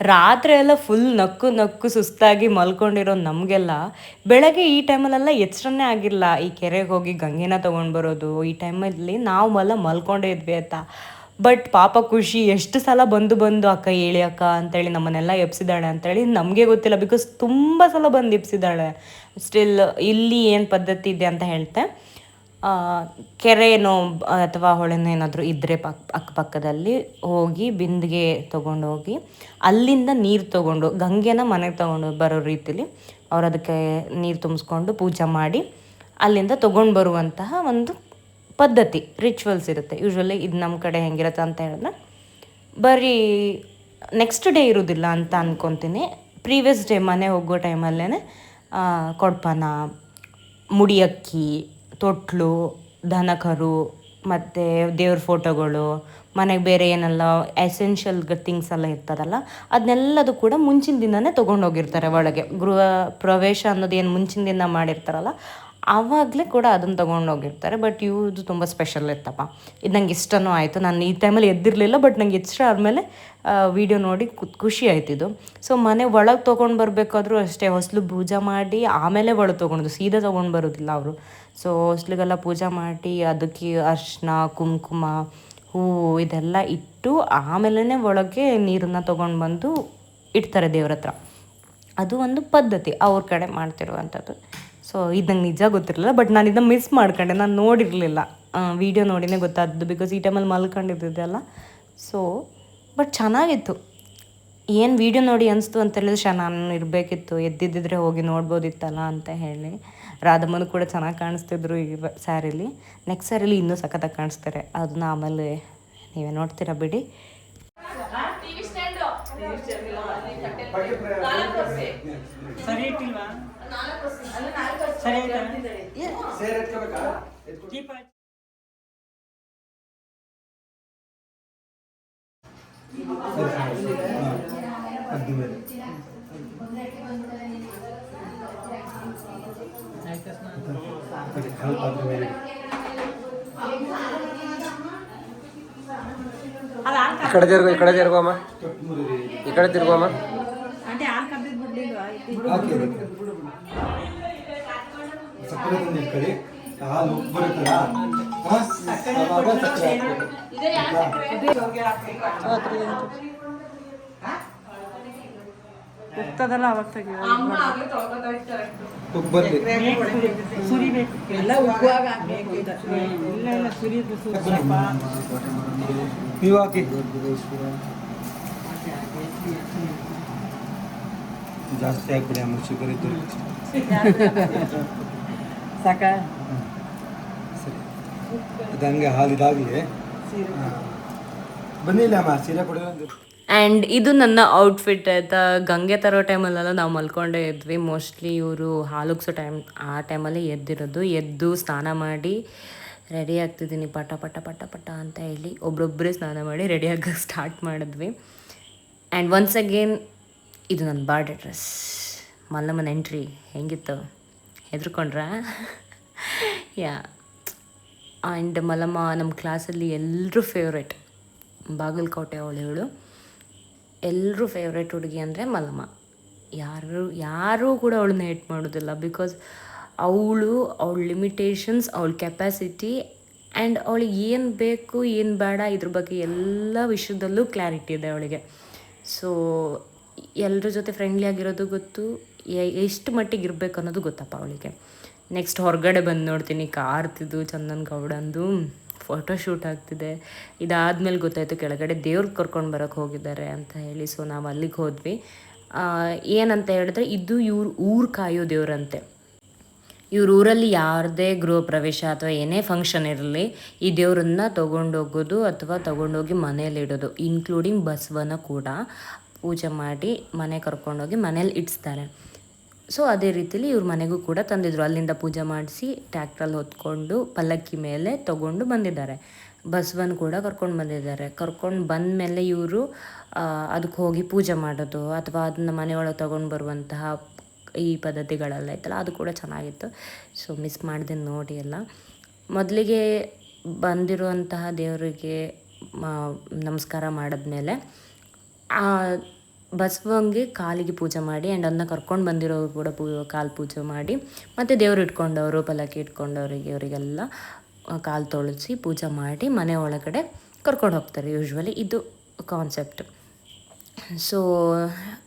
ರಾತ್ರಿ ಎಲ್ಲ ಫುಲ್ ನಕ್ಕು ನಕ್ಕು ಸುಸ್ತಾಗಿ ಮಲ್ಕೊಂಡಿರೋ ನಮಗೆಲ್ಲ ಬೆಳಗ್ಗೆ ಈ ಟೈಮಲ್ಲೆಲ್ಲ ಎಚ್ಚರನೇ ಆಗಿಲ್ಲ. ಈ ಕೆರೆಗೆ ಹೋಗಿ ಗಂಗೆನ ತೊಗೊಂಡು ಬರೋದು ಈ ಟೈಮಲ್ಲಿ ನಾವು ಮಲ್ಕೊಂಡೇ ಇದ್ವಿ ಆಯಿತಾ. ಬಟ್ ಪಾಪ ಖುಷಿ ಎಷ್ಟು ಸಲ ಬಂದು ಬಂದು ಅಕ್ಕ ಹೇಳಿ ಅಕ್ಕ ಅಂತೇಳಿ ನಮ್ಮನ್ನೆಲ್ಲ ಎಬ್ಸಿದ್ದಾಳೆ ಅಂತೇಳಿ ನಮಗೆ ಗೊತ್ತಿಲ್ಲ. ಬಿಕಾಸ್ ತುಂಬ ಸಲ ಬಂದು ಎಬ್ಸಿದ್ದಾಳೆ. ಸ್ಟಿಲ್ ಇಲ್ಲಿ ಏನು ಪದ್ಧತಿ ಇದೆ ಅಂತ ಹೇಳ್ತೆ, ಕೆರೆನೋ ಅಥವಾ ಹೊಳೆನೋ ಏನಾದರೂ ಇದ್ದರೆ ಅಕ್ಕಪಕ್ಕದಲ್ಲಿ ಹೋಗಿ ಬಿಂದಿಗೆ ತೊಗೊಂಡೋಗಿ ಅಲ್ಲಿಂದ ನೀರು ತೊಗೊಂಡು ಗಂಗೆನ ಮನೆಗೆ ತೊಗೊಂಡು ಬರೋ ರೀತಿಲಿ ಅವ್ರು ಅದಕ್ಕೆ ನೀರು ತುಂಬಿಸ್ಕೊಂಡು ಪೂಜೆ ಮಾಡಿ ಅಲ್ಲಿಂದ ತೊಗೊಂಡು ಬರುವಂತಹ ಒಂದು ಪದ್ಧತಿ, ರಿಚುವಲ್ಸ್ ಇರುತ್ತೆ. ಯೂಶ್ವಲಿ ಇದು ನಮ್ಮ ಕಡೆ ಹೆಂಗಿರುತ್ತೆ ಅಂತ ಹೇಳಿದ್ರೆ ಬರೀ ನೆಕ್ಸ್ಟ್ ಡೇ ಇರೋದಿಲ್ಲ ಅಂತ ಅಂದ್ಕೊತೀನಿ. ಪ್ರೀವಿಯಸ್ ಡೇ ಮನೆ ಹೋಗೋ ಟೈಮಲ್ಲೇ ಕೊಡ್ಪಾನ, ಮುಡಿಯಕ್ಕಿ, ತೊಟ್ಲು, ದನಕರು ಮತ್ತು ದೇವ್ರ ಫೋಟೋಗಳು, ಮನೆಗೆ ಬೇರೆ ಏನೆಲ್ಲ ಎಸೆನ್ಷಿಯಲ್ ಥಿಂಗ್ಸ್ ಎಲ್ಲ ಇರ್ತದಲ್ಲ ಅದನ್ನೆಲ್ಲದು ಕೂಡ ಮುಂಚಿನ ದಿನವೇ ತೊಗೊಂಡೋಗಿರ್ತಾರೆ ಒಳಗೆ. ಗೃಹ ಪ್ರವೇಶ ಅನ್ನೋದು ಏನು ಮುಂಚಿನ ದಿನ ಮಾಡಿರ್ತಾರಲ್ಲ ಆವಾಗಲೇ ಕೂಡ ಅದನ್ನು ತೊಗೊಂಡೋಗಿರ್ತಾರೆ. ಬಟ್ ಇವ್ರದ್ದು ತುಂಬ ಸ್ಪೆಷಲ್ ಇತ್ತಪ್ಪ. ಇದು ನಂಗೆ ಇಷ್ಟನೂ ಆಯಿತು. ನಾನು ಈ ಟೈಮಲ್ಲಿ ಎದ್ದಿರಲಿಲ್ಲ, ಬಟ್ ನಂಗೆ ಇಷ್ಟ ಆದಮೇಲೆ ವೀಡಿಯೋ ನೋಡಿ ಖುಷಿ ಆಯ್ತಿದ್ದು. ಸೊ ಮನೆ ಒಳಗೆ ತೊಗೊಂಡು ಬರಬೇಕಾದ್ರೂ ಅಷ್ಟೇ ಹೊಸಲು ಪೂಜೆ ಮಾಡಿ ಆಮೇಲೆ ಒಳಗೆ ತೊಗೊಂಡು ಸೀದಾ ತೊಗೊಂಡು ಬರೋದಿಲ್ಲ ಅವರು. ಸೊ ಹೊಸ್ಲಿಗೆಲ್ಲ ಪೂಜೆ ಮಾಡಿ ಅದಕ್ಕೆ ಅರಿಶಿನ, ಕುಂಕುಮ, ಹೂವು ಇದೆಲ್ಲ ಇಟ್ಟು ಆಮೇಲೆ ಒಳಗೆ ನೀರನ್ನು ತೊಗೊಂಡು ಬಂದು ಇಡ್ತಾರೆ ದೇವ್ರ ಹತ್ರ. ಅದು ಒಂದು ಪದ್ಧತಿ ಅವ್ರ ಕಡೆ ಮಾಡ್ತಿರುವಂಥದ್ದು. ಸೊ ಇದು ನಂಗೆ ನಿಜ ಗೊತ್ತಿರಲಿಲ್ಲ, ಬಟ್ ನಾನು ಇದನ್ನು ಮಿಸ್ ಮಾಡ್ಕೊಂಡೆ. ನಾನು ನೋಡಿರಲಿಲ್ಲ, ವೀಡಿಯೋ ನೋಡಿನೇ ಗೊತ್ತಾದ್ದು. ಬಿಕಾಸ್ ಈ ಟೈಮಲ್ಲಿ ಮಲ್ಕೊಂಡಿದ್ದೆ ಅಲ್ಲ. ಸೊ ಬಟ್ ಚೆನ್ನಾಗಿತ್ತು. ಏನು ವೀಡಿಯೋ ನೋಡಿ ಅನಿಸ್ತು ಅಂತ ಹೇಳಿದ್ರೆ ನಾನು ಇರಬೇಕಿತ್ತು, ಎದ್ದಿದ್ದಿದ್ರೆ ಹೋಗಿ ನೋಡ್ಬೋದಿತ್ತಲ್ಲ ಅಂತ ಹೇಳಿ. ರಾಧಮ್ಮನು ಕೂಡ ಚೆನ್ನಾಗಿ ಕಾಣಿಸ್ತಿದ್ರು ಈ ಸ್ಯಾರಿಲಿ. ನೆಕ್ಸ್ಟ್ ಸ್ಯಾರಿಲಿ ಇನ್ನೂ ಸಖತ್ತಾಗಿ ಕಾಣಿಸ್ತಾರೆ. ಅದನ್ನ ಆಮೇಲೆ ನೀವೇ ನೋಡ್ತೀರಾ ಬಿಡಿ. ఇక్కడ జరుగుమా ఇక్కడ తిరుగుమా ಹೋಗ್ತದಲ್ಲ ಅವಾಗ ಸುರಿಬೇಕು ಎಲ್ಲ ಉಗ್ಗುವಾಗ ಇಲ್ಲ ಸುರಿದು ನೀವು ಹಾಕಿ ಜಾಸ್ತಿ ಹಾಕ್ಬಿಡಿ ಆಮೇಲೆ ಶುಗರ್ ಇದ್ದು ಸಾಕ ಸರಿ. ಅದು ಹಂಗೆ ಹಾಲು ಇದಾಗಲಿ ಬನ್ನಿಲ್ಲ ಅಮ್ಮ ಸೀರೆ ಕೊಡೋದು. ಆ್ಯಂಡ್ ಇದು ನನ್ನ ಔಟ್ಫಿಟ್ ಆಯಿತಾ. ಗಂಗೆ ತರೋ ಟೈಮಲ್ಲೆಲ್ಲ ನಾವು ಮಲ್ಕೊಂಡೇ ಇದ್ವಿ. ಮೋಸ್ಟ್ಲಿ ಇವರು ಹಾಲುಗ್ಸೋ ಆ ಟೈಮಲ್ಲಿ ಎದ್ದಿರೋದು. ಎದ್ದು ಸ್ನಾನ ಮಾಡಿ ರೆಡಿ ಆಗ್ತಿದ್ದೀನಿ ಪಟ ಪಟ ಪಟ ಪಟ ಅಂತ ಹೇಳಿ ಒಬ್ರೊಬ್ಬರೇ ಸ್ನಾನ ಮಾಡಿ ರೆಡಿ ಆಗೋಕ್ಕೆ ಸ್ಟಾರ್ಟ್ ಮಾಡಿದ್ವಿ. ಆ್ಯಂಡ್ ಒನ್ಸ್ ಅಗೇನ್ ಇದು ನನ್ನ ಬರ್ಡೇ ಡ್ರೆಸ್. ಮಲ್ಲಮ್ಮನ ಎಂಟ್ರಿ ಹೆಂಗಿತ್ತು, ಹೆದರ್ಕೊಂಡ್ರಾ? ಯಾ. ಆ್ಯಂಡ್ ಮಲ್ಲಮ್ಮ ನಮ್ಮ ಕ್ಲಾಸಲ್ಲಿ ಎಲ್ಲರೂ ಫೇವ್ರೇಟ್. ಬಾಗಲಕೋಟೆ ಅವಳು ಎಲ್ಲರೂ ಫೇವ್ರೇಟ್ ಹುಡುಗಿ ಅಂದರೆ ಮಲ್ಲಮ್ಮ. ಯಾರೂ ಕೂಡ ಅವಳನ್ನ ಹೇಟ್ ಮಾಡೋದಿಲ್ಲ. ಬಿಕಾಸ್ ಅವಳ ಲಿಮಿಟೇಷನ್ಸ್, ಅವಳ ಕೆಪಾಸಿಟಿ ಆ್ಯಂಡ್ ಅವಳಿಗೆ ಏನು ಬೇಕು ಏನು ಬೇಡ ಇದ್ರ ಬಗ್ಗೆ ಎಲ್ಲ ವಿಷಯದಲ್ಲೂ ಕ್ಲಾರಿಟಿ ಇದೆ ಅವಳಿಗೆ. ಸೊ ಎಲ್ಲರ ಜೊತೆ ಫ್ರೆಂಡ್ಲಿ ಆಗಿರೋದು ಗೊತ್ತು, ಎಷ್ಟು ಮಟ್ಟಿಗೆ ಇರಬೇಕು ಅನ್ನೋದು ಗೊತ್ತಪ್ಪ ಅವಳಿಗೆ. ನೆಕ್ಸ್ಟ್ ಹೊರಗಡೆ ಬಂದು ನೋಡ್ತೀನಿ ಕಾರ್ತಿದ್ದು ಚಂದನ್ ಗೌಡಂದು ಫೋಟೋಶೂಟ್ ಆಗ್ತಿದೆ. ಇದಾದಮೇಲೆ ಗೊತ್ತಾಯಿತು ಕೆಳಗಡೆ ದೇವ್ರಿಗೆ ಕರ್ಕೊಂಡು ಬರೋಕ್ಕೆ ಹೋಗಿದ್ದಾರೆ ಅಂತ ಹೇಳಿ. ಸೊ ನಾವು ಅಲ್ಲಿಗೆ ಹೋದ್ವಿ. ಏನಂತ ಹೇಳಿದ್ರೆ ಇದು ಊರು ಕಾಯೋ ದೇವ್ರಂತೆ. ಇವ್ರ ಊರಲ್ಲಿ ಯಾರದೇ ಗೃಹ ಪ್ರವೇಶ ಅಥವಾ ಏನೇ ಫಂಕ್ಷನ್ ಇರಲಿ ಈ ದೇವ್ರನ್ನ ತೊಗೊಂಡೋಗೋದು ಅಥವಾ ತೊಗೊಂಡೋಗಿ ಮನೇಲಿ ಇಡೋದು, ಇನ್ಕ್ಲೂಡಿಂಗ್ ಬಸವನ ಕೂಡ ಪೂಜೆ ಮಾಡಿ ಮನೆ ಕರ್ಕೊಂಡೋಗಿ ಮನೇಲಿ ಇಡಿಸ್ತಾರೆ. ಸೊ ಅದೇ ರೀತಿಲಿ ಇವ್ರ ಮನೆಗೂ ಕೂಡ ತಂದಿದ್ರು. ಅಲ್ಲಿಂದ ಪೂಜೆ ಮಾಡಿಸಿ ಟ್ಯಾಕ್ಟ್ರಲ್ಲಿ ಹೊತ್ಕೊಂಡು ಪಲ್ಲಕ್ಕಿ ಮೇಲೆ ತೊಗೊಂಡು ಬಂದಿದ್ದಾರೆ. ಬಸವನ ಕೂಡ ಕರ್ಕೊಂಡು ಬಂದಿದ್ದಾರೆ. ಕರ್ಕೊಂಡು ಬಂದಮೇಲೆ ಇವರು ಅದಕ್ಕೆ ಹೋಗಿ ಪೂಜೆ ಮಾಡೋದು ಅಥವಾ ಅದನ್ನು ಮನೆಯೊಳಗೆ ತೊಗೊಂಡು ಬರುವಂತಹ ಈ ಪದ್ಧತಿಗಳೆಲ್ಲ ಐತಲ್ಲ ಅದು ಕೂಡ ಚೆನ್ನಾಗಿತ್ತು. ಸೊ ಮಿಸ್ ಮಾಡಿದೆ ನೋಡಿ ಎಲ್ಲ. ಮೊದಲಿಗೆ ಬಂದಿರುವಂತಹ ದೇವರಿಗೆ ನಮಸ್ಕಾರ ಮಾಡಿದ್ಮೇಲೆ ಬಸವಂಗೆ ಕಾಲಿಗೆ ಪೂಜೆ ಮಾಡಿ ಆ್ಯಂಡ್ ಅದನ್ನ ಕರ್ಕೊಂಡು ಬಂದಿರೋರು ಕೂಡ ಕಾಲು ಪೂಜೆ ಮಾಡಿ ಮತ್ತು ದೇವ್ರು ಇಟ್ಕೊಂಡವರು ಪಲ್ಲಕ್ಕಿ ಇಟ್ಕೊಂಡವರಿಗೆ ಅವರಿಗೆಲ್ಲ ಕಾಲು ತೊಳಸಿ ಪೂಜೆ ಮಾಡಿ ಮನೆ ಒಳಗಡೆ ಕರ್ಕೊಂಡು ಹೋಗ್ತಾರೆ ಯೂಶ್ವಲಿ. ಇದು ಕಾನ್ಸೆಪ್ಟ್. ಸೊ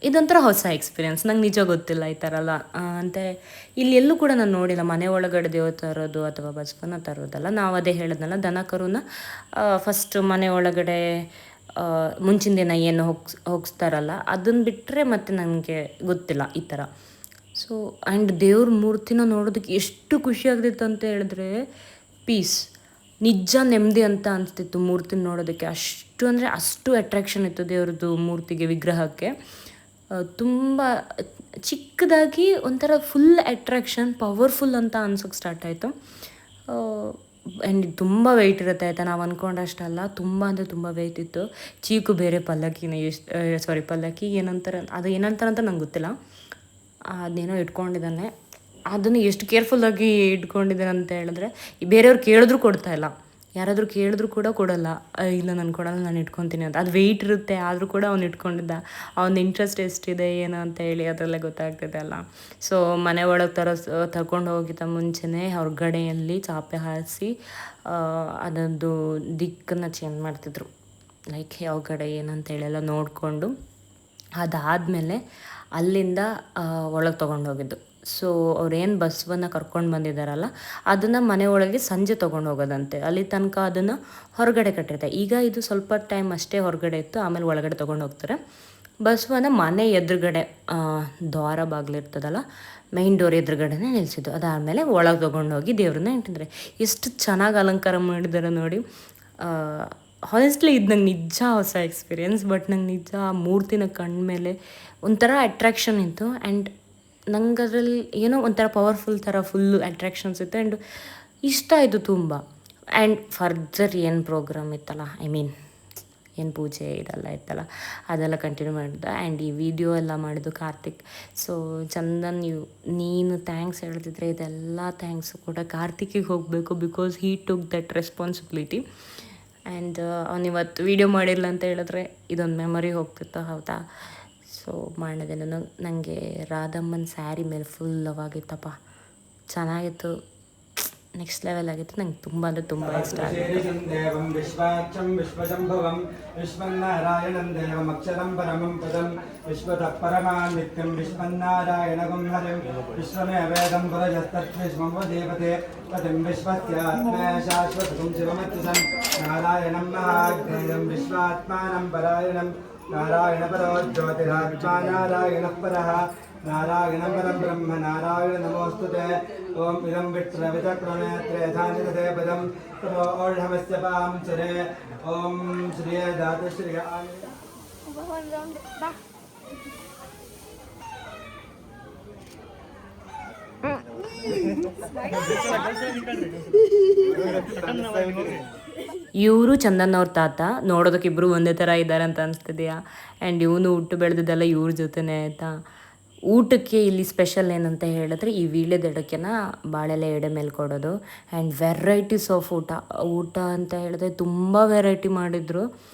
ಇದೊಂಥರ ಹೊಸ ಎಕ್ಸ್ಪೀರಿಯೆನ್ಸ್. ನಂಗೆ ನಿಜ ಗೊತ್ತಿಲ್ಲ ಈ ಥರ ಎಲ್ಲ ಅಂತ ಇಲ್ಲಿ ಎಲ್ಲೂ ಕೂಡ ನಾನು ನೋಡಿಲ್ಲ. ಮನೆ ಒಳಗಡೆ ದೇವ್ರು ತರೋದು ಅಥವಾ ಬಸವನ ತರೋದಲ್ಲ. ನಾವು ಅದೇ ಹೇಳಿದ್ನಲ್ಲ, ದನ ಕರುನ ಫಸ್ಟ್ ಮನೆ ಒಳಗಡೆ ಮುಂಚಿನ ದಿನ ಏನು ಹೋಗಿಸ್ತಾರಲ್ಲ ಅದನ್ನು ಬಿಟ್ಟರೆ ಮತ್ತೆ ನನಗೆ ಗೊತ್ತಿಲ್ಲ ಈ ಥರ. ಸೊ ಆ್ಯಂಡ್ ದೇವ್ರ ಮೂರ್ತಿನ ನೋಡೋದಕ್ಕೆ ಎಷ್ಟು ಖುಷಿ ಆಗ್ತಿತ್ತು ಅಂತ ಹೇಳಿದ್ರೆ, ಪೀಸ್, ನಿಜ ನೆಮ್ಮದಿ ಅಂತ ಅನಿಸ್ತಿತ್ತು ಮೂರ್ತಿನ ನೋಡೋದಕ್ಕೆ. ಅಷ್ಟು ಅಂದರೆ ಅಷ್ಟು ಅಟ್ರಾಕ್ಷನ್ ಇತ್ತು ದೇವ್ರದ್ದು ಮೂರ್ತಿಗೆ, ವಿಗ್ರಹಕ್ಕೆ. ತುಂಬ ಚಿಕ್ಕದಾಗಿ ಒಂಥರ ಫುಲ್ ಅಟ್ರಾಕ್ಷನ್, ಪವರ್ಫುಲ್ ಅಂತ ಅನ್ಸೋಕ್ಕೆ ಸ್ಟಾರ್ಟ್ ಆಯಿತು. ಆ್ಯಂಡ್ ತುಂಬ ವೆಯ್ಟ್ ಇರುತ್ತೆ ಆಯಿತಾ, ನಾವು ಅಂದ್ಕೊಂಡಷ್ಟಲ್ಲ, ತುಂಬ ಅಂದರೆ ತುಂಬ ವೆಯ್ಟ್ ಇತ್ತು. ಚೀಕು ಬೇರೆ ಪಲ್ಲಕ್ಕಿನ ಪಲ್ಲಕ್ಕಿ ಏನಂತಾರೆ, ಅದು ಏನಂತಾರಂತ ನಂಗೆ ಗೊತ್ತಿಲ್ಲ, ಅದೇನೋ ಇಟ್ಕೊಂಡಿದ್ದಾನೆ. ಅದನ್ನು ಎಷ್ಟು ಕೇರ್ಫುಲ್ಲಾಗಿ ಇಟ್ಕೊಂಡಿದ್ದಾನೆ ಅಂತ ಹೇಳಿದ್ರೆ, ಬೇರೆಯವ್ರು ಕೇಳಿದ್ರು ಕೊಡ್ತಾಯಿಲ್ಲ, ಯಾರಾದರೂ ಕೇಳಿದ್ರು ಕೂಡ ಕೊಡೋಲ್ಲ. ಇಲ್ಲ ನಾನು ಕೊಡೋಲ್ಲ, ನಾನು ಇಟ್ಕೊತೀನಿ ಅಂತ. ಅದು ವೆಯ್ಟ್ ಇರುತ್ತೆ ಆದರೂ ಕೂಡ ಅವ್ನು ಇಟ್ಕೊಂಡಿದ್ದ. ಅವನ ಇಂಟ್ರೆಸ್ಟ್ ಎಷ್ಟಿದೆ ಏನು ಅಂತ ಹೇಳಿ ಅದರಲ್ಲೇ ಗೊತ್ತಾಗ್ತಿದೆ ಅಲ್ಲ. ಸೊ ಮನೆ ಒಳಗೆ ತಗೊಂಡು ಹೋಗಿದ್ದ ಮುಂಚೆನೇ ಹೊರಗಡೆಯಲ್ಲಿ ಚಾಪೆ ಹಾರಿಸಿ ಅದೊಂದು ದಿಕ್ಕನ್ನು ಚೇಂಜ್ ಮಾಡ್ತಿದ್ರು, ಲೈಕ್ ಯಾವ ಕಡೆ ಏನಂತೇಳೆಲ್ಲ ನೋಡಿಕೊಂಡು. ಅದಾದಮೇಲೆ ಅಲ್ಲಿಂದ ಒಳಗೆ ತೊಗೊಂಡೋಗಿದ್ದು. ಸೊ ಅವ್ರೇನು ಬಸ್ಸನ್ನು ಕರ್ಕೊಂಡು ಬಂದಿದ್ದಾರಲ್ಲ ಅದನ್ನು ಮನೆ ಒಳಗೆ ಸಂಜೆ ತೊಗೊಂಡು ಹೋಗೋದಂತೆ. ಅಲ್ಲಿ ತನಕ ಅದನ್ನು ಹೊರಗಡೆ ಕಟ್ಟಿರ್ತಾರೆ. ಈಗ ಇದು ಸ್ವಲ್ಪ ಟೈಮ್ ಅಷ್ಟೇ ಹೊರಗಡೆ ಇತ್ತು, ಆಮೇಲೆ ಒಳಗಡೆ ತೊಗೊಂಡು ಹೋಗ್ತಾರೆ. ಬಸವನ ಮನೆ ಎದುರುಗಡೆ ದ್ವಾರ ಬಾಗಿಲಿರ್ತದಲ್ಲ, ಮೈನ್ ಡೋರ್ ಎದುರುಗಡೆನೇ ನಿಲ್ಲಿಸಿದ್ದು. ಅದಾದಮೇಲೆ ಒಳಗೆ ತೊಗೊಂಡೋಗಿ ದೇವ್ರನ್ನ ಇಟ್ಟಿದ್ದಾರೆ. ಎಷ್ಟು ಚೆನ್ನಾಗಿ ಅಲಂಕಾರ ಮಾಡಿದ್ದಾರೆ ನೋಡಿ. ಹಾನೆಸ್ಟ್ಲಿ ಇದು ನಂಗೆ ನಿಜ ಹೊಸ ಎಕ್ಸ್ಪೀರಿಯೆನ್ಸ್. ಬಟ್ ನಂಗೆ ನಿಜ ಆ ಮೂರ್ತಿನ ಕಂಡ್ಮೇಲೆ ಒಂಥರ ಅಟ್ರಾಕ್ಷನ್ ಇತ್ತು. ಆ್ಯಂಡ್ ನಂಗೆ ಅದರಲ್ಲಿ ಏನೋ ಒಂಥರ ಪವರ್ಫುಲ್ ಥರ ಫುಲ್ಲು ಅಟ್ರಾಕ್ಷನ್ಸ್ ಇತ್ತು. ಆ್ಯಂಡ್ ಇಷ್ಟ ಆಯಿತು ತುಂಬ. ಆ್ಯಂಡ್ ಫರ್ದರ್ ಏನು ಪ್ರೋಗ್ರಾಮ್ ಇತ್ತಲ್ಲ, ಏನು ಪೂಜೆ ಇದೆಲ್ಲ ಇತ್ತಲ್ಲ ಅದೆಲ್ಲ ಕಂಟಿನ್ಯೂ ಮಾಡಿದ್ದು. ಆ್ಯಂಡ್ ಈ ವಿಡಿಯೋ ಎಲ್ಲ ಮಾಡಿದ್ದು ಕಾರ್ತಿಕ್. ಸೊ ಚಂದನ್, ನೀನು ಥ್ಯಾಂಕ್ಸ್ ಹೇಳ್ತಿದ್ರೆ ಇದೆಲ್ಲ ಥ್ಯಾಂಕ್ಸು ಕೂಡ ಕಾರ್ತಿಕಿಗೆ ಹೋಗಬೇಕು, because he took that responsibility. And ಅವನಿವತ್ತು ವೀಡಿಯೋ ಮಾಡಿಲ್ಲ ಅಂತ ಹೇಳಿದ್ರೆ ಇದೊಂದು ಮೆಮೊರಿ ಹೋಗ್ತಿತ್ತು, ಹೌದಾ. ಸೊ ಮಾಡಿದೆ ನಾನು. ನನಗೆ ರಾಧಮ್ಮನ ಸ್ಯಾರಿ ಮೇಲೆ ಫುಲ್ ಲವ್ ಆಗಿತ್ತಪ್ಪ, ಚೆನ್ನಾಗಿತ್ತು, ನೆಕ್ಸ್ಟ್ ಲೆವೆಲ್ ಆಗಿತ್ತು. ನಂಗೆ ತುಂಬ ಅಂದರೆ ತುಂಬ ಇಷ್ಟ ಆಗಿತ್ತು. ದೇವಂ ವಿಶ್ವಾಕ್ಷಂ ವಿಶ್ವಶಂಭವಂ ವಿಶ್ವನ್ನಾರಾಯಣಂ ದೇವಂ ಅಕ್ಷರಂ ಪರಮಂ ಪದಂ ವಿಶ್ವತಃ ಪರಮಾನ್ ನಿತ್ಯಂ ವಿಶ್ವನ್ನಾರಾಯಣಗಂ ಹರಿಂ ವಿಶ್ವಮೇವೇದಂ ಪುರಜಸ್ತತ್ವಿಶ್ವಂ ದೇವತೆ ಪತಿಂ ವಿಶ್ವಸ್ಯಾತ್ಮೇ ಶಾಶ್ವತಂ ಶಿವಮತ್ಯಸಂ ನಾರಾಯಣಂ ಮಹಾಜ್ಞೇಯಂ ವಿಶ್ವಾತ್ಮಾನಂ ಪರಾಯಣಂ ನಾರಾಯಣ ಪರೋ ಜ್ಯೋತಿರಾತ್ಮಾ ನಾರಾಯಣ ಪರಃ ನಾರಾಯಣ ಪರಂ ಬ್ರಹ್ಮ ನಾರಾಯಣ ನಮೋಸ್ತುತೆ. ಓಂ ಇದಂ ವಿಟ್ರವಿತಕ್ರಮೇ ತ್ರೇಧಾನಿಧೇ ಪದಂ ತಮೋ ಓಢಮಸ್ಯ ಪಾಂ ಚರೆ. ಓಂ ಶ್ರೀಯ ಧಾತುಶ್ರೀಯ ಇವರು ಚಂದನ್ ಅವ್ರ ತಾತ. ನೋಡೋದಕ್ಕೆ ಇಬ್ಬರು ಒಂದೇ ಥರ ಇದ್ದಾರೆ ಅಂತ ಅನಿಸ್ತಿದೆಯಾ. ಆ್ಯಂಡ್ ಇವನು ಹುಟ್ಟು ಬೆಳೆದಿದ್ದೆಲ್ಲ ಇವ್ರ ಜೊತೆನೇ ಆಯಿತಾ. ಊಟಕ್ಕೆ ಇಲ್ಲಿ ಸ್ಪೆಷಲ್ ಏನಂತ ಹೇಳಿದ್ರೆ ಈ ವೀಳ್ಯದೆಡಕೆನ ಬಾಳೆಲೆ ಎಡೆ ಮೇಲೆ ಕೊಡೋದು. ಆ್ಯಂಡ್ ವೆರೈಟೀಸ್ ಆಫ್ ಊಟ ಅಂತ ಹೇಳಿದ್ರೆ ತುಂಬ ವೆರೈಟಿ ಮಾಡಿದರು,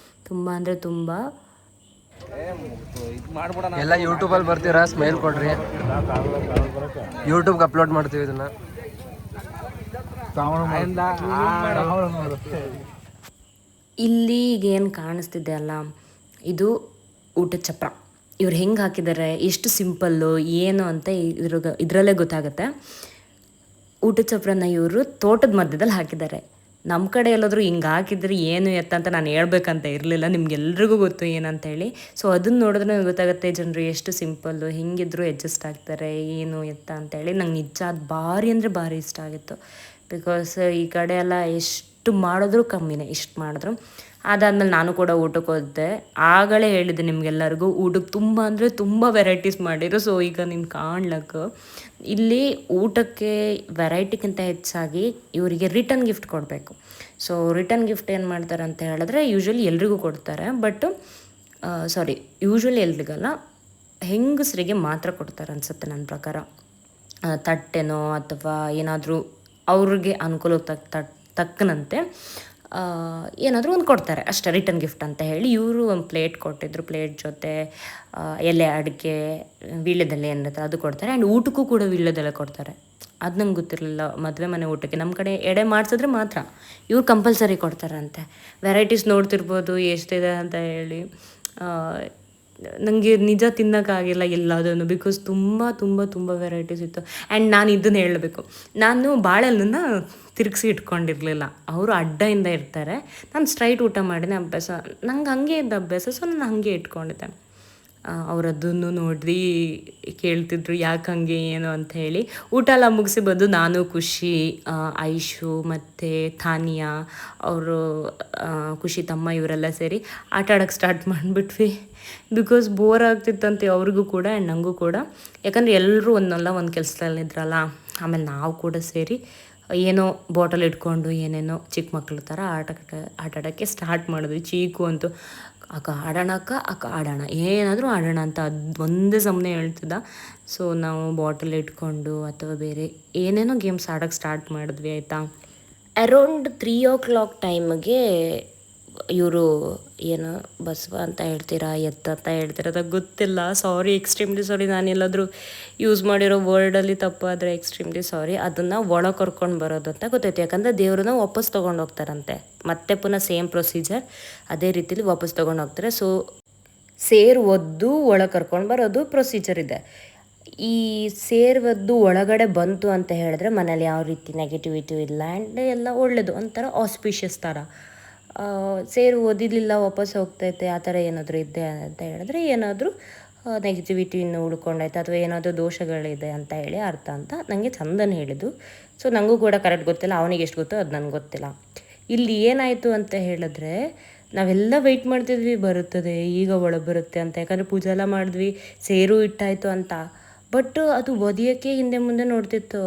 ತುಂಬ ಅಂದರೆ ತುಂಬ. ಎಲ್ಲ ಯೂಟ್ಯೂಬಲ್ಲಿ ಬರ್ತೀರಾ, ಸ್ಮೈಲ್ ಕೊಡ್ರಿ, ಯೂಟ್ಯೂಬ್ಗೆ ಅಪ್ಲೋಡ್ ಮಾಡ್ತೀವಿ ಇದನ್ನ. ಇಲ್ಲಿ ಈಗ ಏನು ಕಾಣಿಸ್ತಿದೆ ಅಲ್ಲ, ಇದು ಊಟದ ಚಪ್ರ. ಇವ್ರು ಹೆಂಗೆ ಹಾಕಿದ್ದಾರೆ, ಎಷ್ಟು ಸಿಂಪಲ್ಲು ಏನು ಅಂತ ಇದರಲ್ಲೇ ಗೊತ್ತಾಗುತ್ತೆ. ಊಟದ ಚಪ್ರನ ಇವರು ತೋಟದ ಮಧ್ಯದಲ್ಲಿ ಹಾಕಿದ್ದಾರೆ. ನಮ್ಮ ಕಡೆ ಎಲ್ಲಾದರೂ ಹಿಂಗೆ ಹಾಕಿದ್ರೆ ಏನು ಎತ್ತ ಅಂತ ನಾನು ಹೇಳ್ಬೇಕಂತ ಇರಲಿಲ್ಲ, ನಿಮ್ಗೆಲ್ರಿಗೂ ಗೊತ್ತು ಏನಂತೇಳಿ. ಸೊ ಅದನ್ನು ನೋಡಿದ್ರೆ ನನಗೆ ಗೊತ್ತಾಗುತ್ತೆ ಜನರು ಎಷ್ಟು ಸಿಂಪಲ್ಲು, ಹೆಂಗಿದ್ರು ಅಡ್ಜಸ್ಟ್ ಆಗ್ತಾರೆ ಏನು ಎತ್ತ ಅಂತೇಳಿ. ನಂಗೆ ನಿಜ ಅದು ಭಾರಿ ಅಂದರೆ ಭಾರಿ ಇಷ್ಟ ಆಗಿತ್ತು. ಬಿಕಾಸ್ ಈ ಕಡೆ ಎಲ್ಲ ಎಷ್ಟು ಮಾಡಿದ್ರು ಕಮ್ಮಿನೇ, ಇಷ್ಟು ಮಾಡಿದ್ರು. ಅದಾದಮೇಲೆ ನಾನು ಕೂಡ ಊಟಕ್ಕೆ ಹೋದೆ. ಆಗಲೇ ಹೇಳಿದ್ದೆ ನಿಮಗೆಲ್ಲರಿಗೂ, ಊಟಕ್ಕೆ ತುಂಬ ಅಂದರೆ ತುಂಬ ವೆರೈಟೀಸ್ ಮಾಡಿದ್ರು. ಸೊ ಈಗ ನೀನು ಕಾಣ್ಲಕ್ಕೆ ಇಲ್ಲಿ ಊಟಕ್ಕೆ ವೆರೈಟಿಗಿಂತ ಹೆಚ್ಚಾಗಿ ಇವರಿಗೆ ರಿಟರ್ನ್ ಗಿಫ್ಟ್ ಕೊಡಬೇಕು. ಸೊ ರಿಟರ್ನ್ ಗಿಫ್ಟ್ ಏನು ಮಾಡ್ತಾರೆ ಅಂತ ಹೇಳಿದ್ರೆ, ಯೂಶ್ವಲಿ ಎಲ್ರಿಗೂ ಕೊಡ್ತಾರೆ, ಬಟ್ ಯೂಶ್ವಲಿ ಎಲ್ರಿಗಲ್ಲ, ಹೆಂಗಸರಿಗೆ ಮಾತ್ರ ಕೊಡ್ತಾರೆ ಅನಿಸುತ್ತೆ ನನ್ನ ಪ್ರಕಾರ. ತಟ್ಟೆನೋ ಅಥವಾ ಏನಾದರೂ ಅವ್ರಿಗೆ ಅನುಕೂಲ ತಕ್ಕನಂತೆ ಏನಾದರೂ ಒಂದು ಕೊಡ್ತಾರೆ ಅಷ್ಟೇ, ರಿಟರ್ನ್ ಗಿಫ್ಟ್ ಅಂತ ಹೇಳಿ. ಇವರು ಒಂದು ಪ್ಲೇಟ್ ಕೊಟ್ಟಿದ್ರು, ಪ್ಲೇಟ್ ಜೊತೆ ಎಲೆ ಅಡಿಕೆ ವೀಳ್ಯದೆಲೆ ಏನಿರುತ್ತೆ ಅದು ಕೊಡ್ತಾರೆ. ಆ್ಯಂಡ್ ಊಟಕ್ಕೂ ಕೂಡ ವೀಳ್ಯದೆಲೆ ಕೊಡ್ತಾರೆ. ಅದು ನಂಗೆ ಗೊತ್ತಿರಲಿಲ್ಲ. ಮದುವೆ ಮನೆ ಊಟಕ್ಕೆ ನಮ್ಮ ಕಡೆ ಎಡೆ ಮಾಡಿಸಿದ್ರೆ ಮಾತ್ರ, ಇವ್ರು ಕಂಪಲ್ಸರಿ ಕೊಡ್ತಾರಂತೆ. ವೆರೈಟೀಸ್ ನೋಡ್ತಿರ್ಬೋದು ಎಷ್ಟಿದೆ ಅಂತ ಹೇಳಿ. ನನಗೆ ನಿಜ ತಿನ್ನೋಕ್ಕಾಗಿಲ್ಲ ಎಲ್ಲದನ್ನು, ಬಿಕಾಸ್ ತುಂಬ ತುಂಬ ತುಂಬ ವೆರೈಟೀಸ್ ಇತ್ತು. ಆ್ಯಂಡ್ ನಾನು ಇದನ್ನು ಹೇಳಬೇಕು, ನಾನು ಬಾಳೆಹಣ್ಣನ್ನು ತಿರುಗಿಸಿ ಇಟ್ಕೊಂಡಿರಲಿಲ್ಲ. ಅವರು ಅಡ್ಡದಿಂದ ಇರ್ತಾರೆ, ನಾನು ಸ್ಟ್ರೈಟ್ ಊಟ ಮಾಡಿದೆ ಅಭ್ಯಾಸ, ನಂಗೆ ಹಾಗೆ ಇದ್ದ ಅಭ್ಯಾಸ. ಸೊ ನಾನು ಹಾಗೆ ಇಟ್ಕೊಂಡಿದ್ದೆ. ಅವರದ್ದನ್ನು ನೋಡಿ ಕೇಳ್ತಿದ್ರು ಯಾಕೆ ಹಂಗೆ ಏನು ಅಂತ ಹೇಳಿ. ಊಟ ಎಲ್ಲ ಮುಗಿಸಿ ಬಂದು ನಾನು, ಖುಷಿ, ಐಶು ಮತ್ತು ತಾನಿಯಾ ಅವರು, ಖುಷಿ ತಮ್ಮ ಇವರೆಲ್ಲ ಸೇರಿ ಆಟ ಆಡೋಕ್ಕೆ ಸ್ಟಾರ್ಟ್ ಮಾಡಿಬಿಟ್ವಿ. ಬಿಕಾಸ್ ಬೋರ್ ಆಗ್ತಿತ್ತಂತೆ ಅವ್ರಿಗೂ ಕೂಡ ಆ್ಯಂಡ್ ನನಗೂ ಕೂಡ. ಯಾಕಂದರೆ ಎಲ್ಲರೂ ಒಂದಲ್ಲ ಒಂದು ಕೆಲಸದಲ್ಲಿದ್ರಲ್ಲ. ಆಮೇಲೆ ನಾವು ಕೂಡ ಸೇರಿ ಏನೋ ಬಾಟಲ್ ಇಟ್ಕೊಂಡು ಏನೇನೋ ಚಿಕ್ಕ ಮಕ್ಳ ಥರ ಆಟ ಆಡೋಕ್ಕೆ ಸ್ಟಾರ್ಟ್ ಮಾಡಿದ್ವಿ. ಚೀಕು ಅಂತೂ ಅಕ್ಕ ಆಡೋಣ, ಅಕ್ಕ ಆಡೋಣ, ಏನಾದರೂ ಆಡೋಣ ಅಂತ ಅದು ಒಂದೇ ಸಮನೆ ಹೇಳ್ತಿದ್ದ. ಸೊ ನಾವು ಬಾಟಲ್ ಇಟ್ಕೊಂಡು ಅಥವಾ ಬೇರೆ ಏನೇನೋ ಗೇಮ್ಸ್ ಆಡೋಕ್ಕೆ ಸ್ಟಾರ್ಟ್ ಮಾಡಿದ್ವಿ, ಆಯಿತಾ. ಅರೌಂಡ್ 3 o'clock ಟೈಮಿಗೆ ಇವರು ಏನು ಬಸವ ಅಂತ ಹೇಳ್ತೀರಾ, ಅಂತ ಹೇಳ್ತೀರಾ ಅದು ಗೊತ್ತಿಲ್ಲ. ಸಾರಿ, ಎಕ್ಸ್ಟ್ರೀಮ್ಲಿ ಸಾರಿ. ನಾನೆಲ್ಲಾದರೂ ಯೂಸ್ ಮಾಡಿರೋ ವರ್ಡಲ್ಲಿ ತಪ್ಪಾದರೆ ಎಕ್ಸ್ಟ್ರೀಮ್ಲಿ ಸಾರಿ. ಅದನ್ನು ಒಳಗೆ ಕರ್ಕೊಂಡು ಬರೋದು ಅಂತ ಗೊತ್ತೈತೆ. ಯಾಕಂದರೆ ದೇವ್ರನ್ನ ವಾಪಸ್ ತೊಗೊಂಡು ಹೋಗ್ತಾರಂತೆ. ಮತ್ತೆ ಪುನಃ ಸೇಮ್ ಪ್ರೊಸೀಜರ್ ಅದೇ ರೀತಿಲಿ ವಾಪಸ್ ತೊಗೊಂಡು ಹೋಗ್ತಾರೆ. ಸೊ ಸೇರು ಒದ್ದು ಒಳಗೆ ಕರ್ಕೊಂಡು ಬರೋದು ಪ್ರೊಸೀಜರ್ ಇದೆ. ಈ ಸೇರ್ವದ್ದು ಒಳಗಡೆ ಬಂತು ಅಂತ ಹೇಳಿದ್ರೆ ಮನೇಲಿ ಯಾವ ರೀತಿ ನೆಗೆಟಿವಿಟಿ ಇಲ್ಲ ಆ್ಯಂಡ್ ಎಲ್ಲ ಒಳ್ಳೆಯದು, ಒಂಥರ ಆಸ್ಪಿಷಿಯಸ್ ಥರ. ಸೇರು ಓದಿರಲಿಲ್ಲ ವಾಪಸ್ ಹೋಗ್ತೈತೆ ಆ ಥರ ಏನಾದರೂ ಇದೆ ಅಂತ ಹೇಳಿದ್ರೆ ಏನಾದರೂ ನೆಗೆಟಿವಿಟಿ ಇನ್ನು ಉಳ್ಕೊಂಡೈತೆ ಅಥವಾ ಏನಾದರೂ ದೋಷಗಳಿದೆ ಅಂತ ಹೇಳಿ ಅರ್ಥ ಅಂತ ನನಗೆ ಚಂದನ್ ಹೇಳಿದ್ದು. ಸೊ ನನಗೂ ಕೂಡ ಕರೆಕ್ಟ್ ಗೊತ್ತಿಲ್ಲ, ಅವನಿಗೆ ಎಷ್ಟು ಗೊತ್ತೋ ಅದು ನನಗೆ ಗೊತ್ತಿಲ್ಲ. ಇಲ್ಲಿ ಏನಾಯಿತು ಅಂತ ಹೇಳಿದ್ರೆ ನಾವೆಲ್ಲ ವೆಯ್ಟ್ ಮಾಡ್ತಿದ್ವಿ, ಬರುತ್ತದೆ ಈಗ ಒಳಗೆ ಬರುತ್ತೆ ಅಂತ. ಯಾಕಂದರೆ ಪೂಜೆ ಎಲ್ಲ ಮಾಡಿದ್ವಿ, ಸೇರು ಇಟ್ಟಾಯಿತು ಅಂತ. ಬಟ್ ಅದು ಒದಿಯೋಕ್ಕೆ ಹಿಂದೆ ಮುಂದೆ ನೋಡ್ತಿತ್ತು.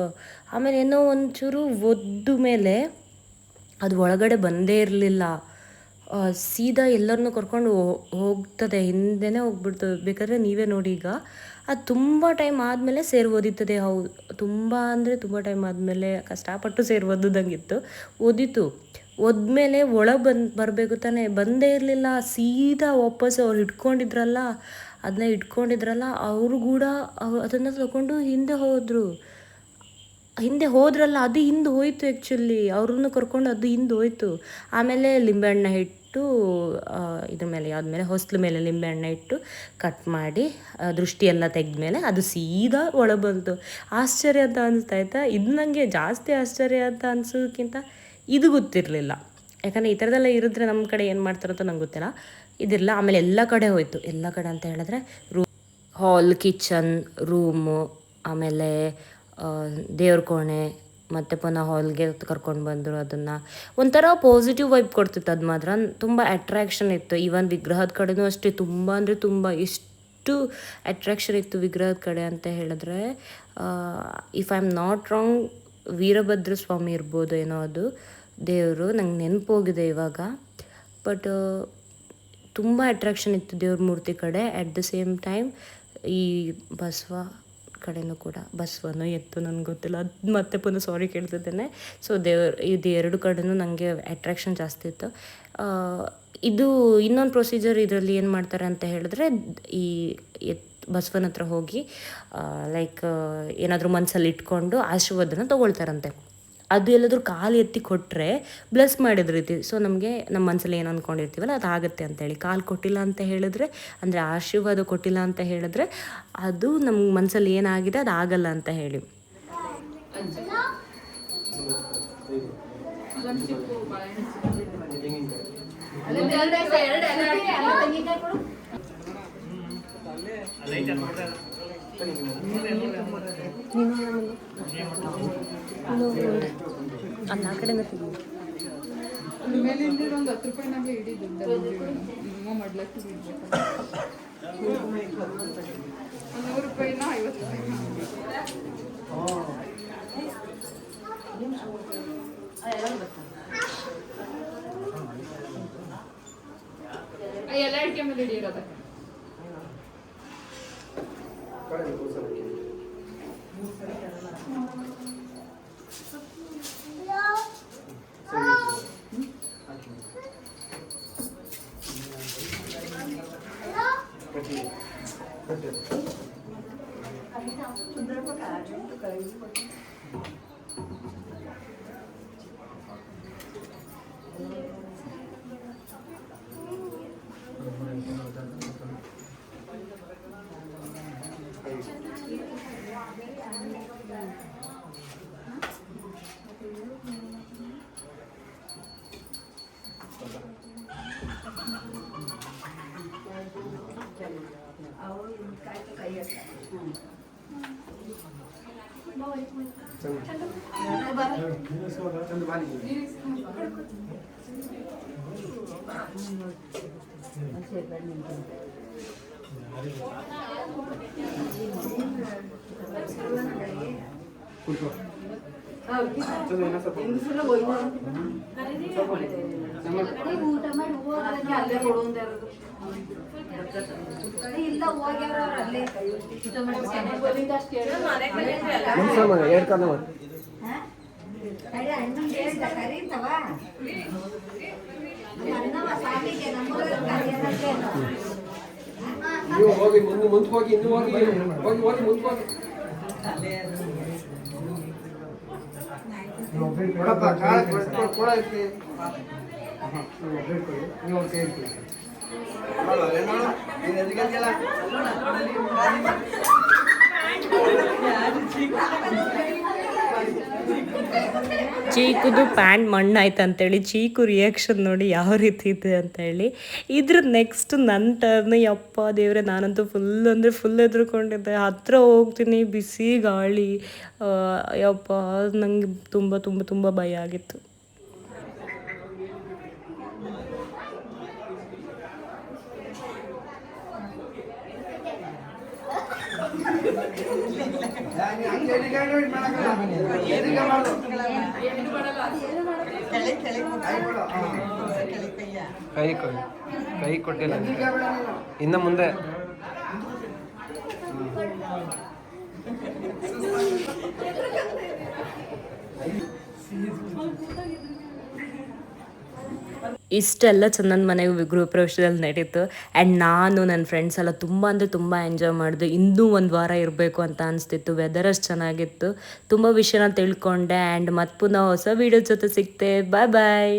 ಆಮೇಲೆ ಏನೋ ಒಂಚೂರು ಒದ್ದು ಮೇಲೆ ಅದು ಒಳಗಡೆ ಬಂದೇ ಇರಲಿಲ್ಲ. ಸೀದಾ ಎಲ್ಲರನ್ನೂ ಕರ್ಕೊಂಡು ಹೋಗ್ತದೆ, ಹಿಂದೆನೇ ಹೋಗ್ಬಿಡ್ತದೆ. ಬೇಕಾದ್ರೆ ನೀವೇ ನೋಡಿ ಈಗ. ಅದು ತುಂಬ ಟೈಮ್ ಆದಮೇಲೆ ಸೇರು ಓದಿತ್ತದೆ. ಹೌದು, ತುಂಬ ಅಂದರೆ ತುಂಬ ಟೈಮ್ ಆದಮೇಲೆ ಕಷ್ಟಪಟ್ಟು ಸೇರು ಓದಿದಂಗಿತ್ತು. ಓದಿತು, ಒದ್ಮೇಲೆ ಒಳಗೆ ಬರಬೇಕು ತಾನೇ, ಬಂದೇ ಇರಲಿಲ್ಲ. ಸೀದಾ ವಾಪಸ್ ಅವ್ರು ಇಟ್ಕೊಂಡಿದ್ರಲ್ಲ ಅವರು ಕೂಡ ಅದನ್ನು ತಗೊಂಡು ಹಿಂದೆ ಹೋದ್ರಲ್ಲ, ಅದು ಹಿಂದೆ ಹೋಯ್ತು. ಆ್ಯಕ್ಚುಲಿ ಅವ್ರನ್ನ ಕರ್ಕೊಂಡು ಅದು ಹಿಂದೆ ಹೋಯ್ತು. ಆಮೇಲೆ ಲಿಂಬೆಹಣ್ಣ ಇಟ್ಟು ಇದ್ರ ಮೇಲೆ ಯಾವ್ದ್ಮೇಲೆ ಹೊಸ್ಲ ಮೇಲೆ ಲಿಂಬೆಹಣ್ಣ ಇಟ್ಟು ಕಟ್ ಮಾಡಿ ದೃಷ್ಟಿ ಎಲ್ಲ ತೆಗೆದ್ಮೇಲೆ ಅದು ಸೀದಾ ಒಳ ಬಂತು. ಆಶ್ಚರ್ಯ ಅಂತ ಅನಿಸ್ತಾಯ್ತಾ. ಇದು ನನಗೆ ಜಾಸ್ತಿ ಆಶ್ಚರ್ಯ ಅಂತ ಅನ್ಸೋದಕ್ಕಿಂತ ಇದು ಗೊತ್ತಿರಲಿಲ್ಲ. ಯಾಕಂದರೆ ಈ ಥರದೆಲ್ಲ ಇರಿದ್ರೆ ನಮ್ಮ ಕಡೆ ಏನು ಮಾಡ್ತಾರಂತ ನಂಗೆ ಗೊತ್ತಿಲ್ಲ. ಇದಿರಲ್ಲ. ಆಮೇಲೆ ಎಲ್ಲ ಕಡೆ ಹೋಯ್ತು. ಎಲ್ಲ ಕಡೆ ಅಂತ ಹೇಳಿದ್ರೆ ಹಾಲ್, ಕಿಚನ್, ರೂಮು, ಆಮೇಲೆ ದೇವ್ರ ಕೋಣೆ, ಮತ್ತು ಪುನಃ ಹಾಲ್ಗೆ ಕರ್ಕೊಂಡು ಬಂದರು. ಅದನ್ನು ಒಂಥರ ಪಾಸಿಟಿವ್ ವೈಬ್ ಕೊಡ್ತಿತ್ತು. ಅದು ಮಾತ್ರ ತುಂಬ ಅಟ್ರ್ಯಾಕ್ಷನ್ ಇತ್ತು. ಈವನ್ ವಿಗ್ರಹದ ಕಡೆನೂ ಅಷ್ಟೇ, ತುಂಬ ಅಂದರೆ ತುಂಬ ಎಷ್ಟು ಅಟ್ರ್ಯಾಕ್ಷನ್ ಇತ್ತು ವಿಗ್ರಹದ ಕಡೆ ಅಂತ ಹೇಳಿದ್ರೆ. If I am not wrong, Veerabhadra Swamy ಇರ್ಬೋದು ಏನೋ ಅದು ದೇವರು, ನಂಗೆ ನೆನಪೋಗಿದೆ ಇವಾಗ. ಬಟ್ ತುಂಬ ಅಟ್ರ್ಯಾಕ್ಷನ್ ಇತ್ತು ದೇವ್ರ ಮೂರ್ತಿ ಕಡೆ. ಅಟ್ ದ ಸೇಮ್ ಟೈಮ್ ಈ ಬಸವ ಕಡೆನೂ ಕೂಡ, ಬಸವನೋ ಎತ್ತು ನನಗೆ ಗೊತ್ತಿಲ್ಲ, ಅದು ಮತ್ತೆ ಪುನಃ ಸಾರಿ ಕೇಳ್ತಿದ್ದೇನೆ. ಸೊ ಇದು ಎರಡು ಕಡೆನೂ ನನಗೆ ಅಟ್ರ್ಯಾಕ್ಷನ್ ಜಾಸ್ತಿ ಇತ್ತು. ಇದು ಇನ್ನೊಂದು ಪ್ರೊಸೀಜರ್ ಇದರಲ್ಲಿ ಏನು ಮಾಡ್ತಾರೆ ಅಂತ ಹೇಳಿದ್ರೆ, ಈ ಬಸವನ ಹತ್ರ ಹೋಗಿ ಲೈಕ್ ಏನಾದರೂ ಮನಸ್ಸಲ್ಲಿ ಇಟ್ಕೊಂಡು ಆಶೀರ್ವಾದನ ತೊಗೊಳ್ತಾರಂತೆ. ಅದು ಎಲ್ಲಾದರೂ ಕಾಲು ಎತ್ತಿ ಕೊಟ್ಟರೆ ಬ್ಲೆಸ್ ಮಾಡಿದ ರೀತಿ. ಸೊ ನಮಗೆ ನಮ್ಮ ಮನಸ್ಸಲ್ಲಿ ಏನು ಅಂದ್ಕೊಂಡಿರ್ತೀವಲ್ಲ ಅದು ಆಗುತ್ತೆ ಅಂತೇಳಿ. ಕಾಲು ಕೊಟ್ಟಿಲ್ಲ ಅಂತ ಹೇಳಿದ್ರೆ, ಅಂದರೆ ಆಶೀರ್ವಾದ ಕೊಟ್ಟಿಲ್ಲ ಅಂತ ಹೇಳಿದ್ರೆ, ಅದು ನಮ್ಮ ಮನಸ್ಸಲ್ಲಿ ಏನಾಗಿದೆ ಅದು ಆಗಲ್ಲ ಅಂತ ಹೇಳಿ. ಅಲ್ಲ ಆ ಕಡೆಯಿಂದ ಮೇಲಿಂದ ಒಂದು 10 ರೂಪಾಯಿನಾಗೆ ಇಡೀ ದುಡ್ಡು ಮಾಡ್ಲಕ್ಕೆ 100 ರೂಪಾಯಿನ 50 ರೂಪಾಯಿ ಎಲ್ಲ ಅಡಿಕೆ ಮೇಲೆ ಹಿಡಿಯೋದ. ನೀವು ಹೋಗಿ ಮುಂದೆ ಹೋಗಿ ಇನ್ನು ಹೋಗಿ ಹೋಗಿ ಹೋಗಿ ಮುಂದೆ ಹೋಗಿ ಕೊಡಪ್ಪ ಕೊಡ ಇರ್ತೀವಿ ನೀವು ಹೋಗಿ ಇರ್ತೀವಿ ಚೀಕುದು ಪ್ಯಾಂಟ್ ಮಣ್ಣಾಯ್ತು ಅಂತೇಳಿ ಚೀಕು ರಿಯಾಕ್ಷನ್ ನೋಡಿ ಯಾವ ರೀತಿ ಇದೆ ಅಂತೇಳಿ. ಇದ್ರ ನೆಕ್ಸ್ಟ್ ನನ್ನ ಟರ್ನ್. ಯಪ್ಪ ದೇವ್ರೆ, ನಾನಂತೂ ಫುಲ್ ಅಂದರೆ ಫುಲ್ ಹೆದ್ರುಕೊಂಡಿದ್ದೆ. ಹತ್ತಿರ ಹೋಗ್ತೀನಿ, ಬಿಸಿ ಗಾಳಿ, ಯಪ್ಪ ನನಗೆ ತುಂಬ ತುಂಬ ತುಂಬ ಭಯ ಆಗಿತ್ತು. ಕೈ ಕೊಟ್ಟಿಲ್ಲ ಇನ್ನು ಮುಂದೆ. ಇಷ್ಟೆಲ್ಲ ಚಂದನ ಮನೆಗೆ ಗೃಹ ಪ್ರವೇಶದಲ್ಲಿ ನಡೀತು. ಆ್ಯಂಡ್ ನಾನು ನನ್ನ ಫ್ರೆಂಡ್ಸ್ ಎಲ್ಲ ತುಂಬ ಅಂದರೆ ತುಂಬ ಎಂಜಾಯ್ ಮಾಡಿದೆ. ಇನ್ನೂ ಒಂದು ವಾರ ಇರಬೇಕು ಅಂತ ಅನಿಸ್ತಿತ್ತು. ವೆದರ್ ಅಷ್ಟು ಚೆನ್ನಾಗಿತ್ತು. ತುಂಬ ವಿಷಯನ ತಿಳ್ಕೊಂಡೆ. ಆ್ಯಂಡ್ ಮತ್ತೆ ಪುನಃ ಹೊಸ ವೀಡಿಯೋ ಜೊತೆ ಸಿಗ್ತೆ. ಬಾಯ್ ಬಾಯ್.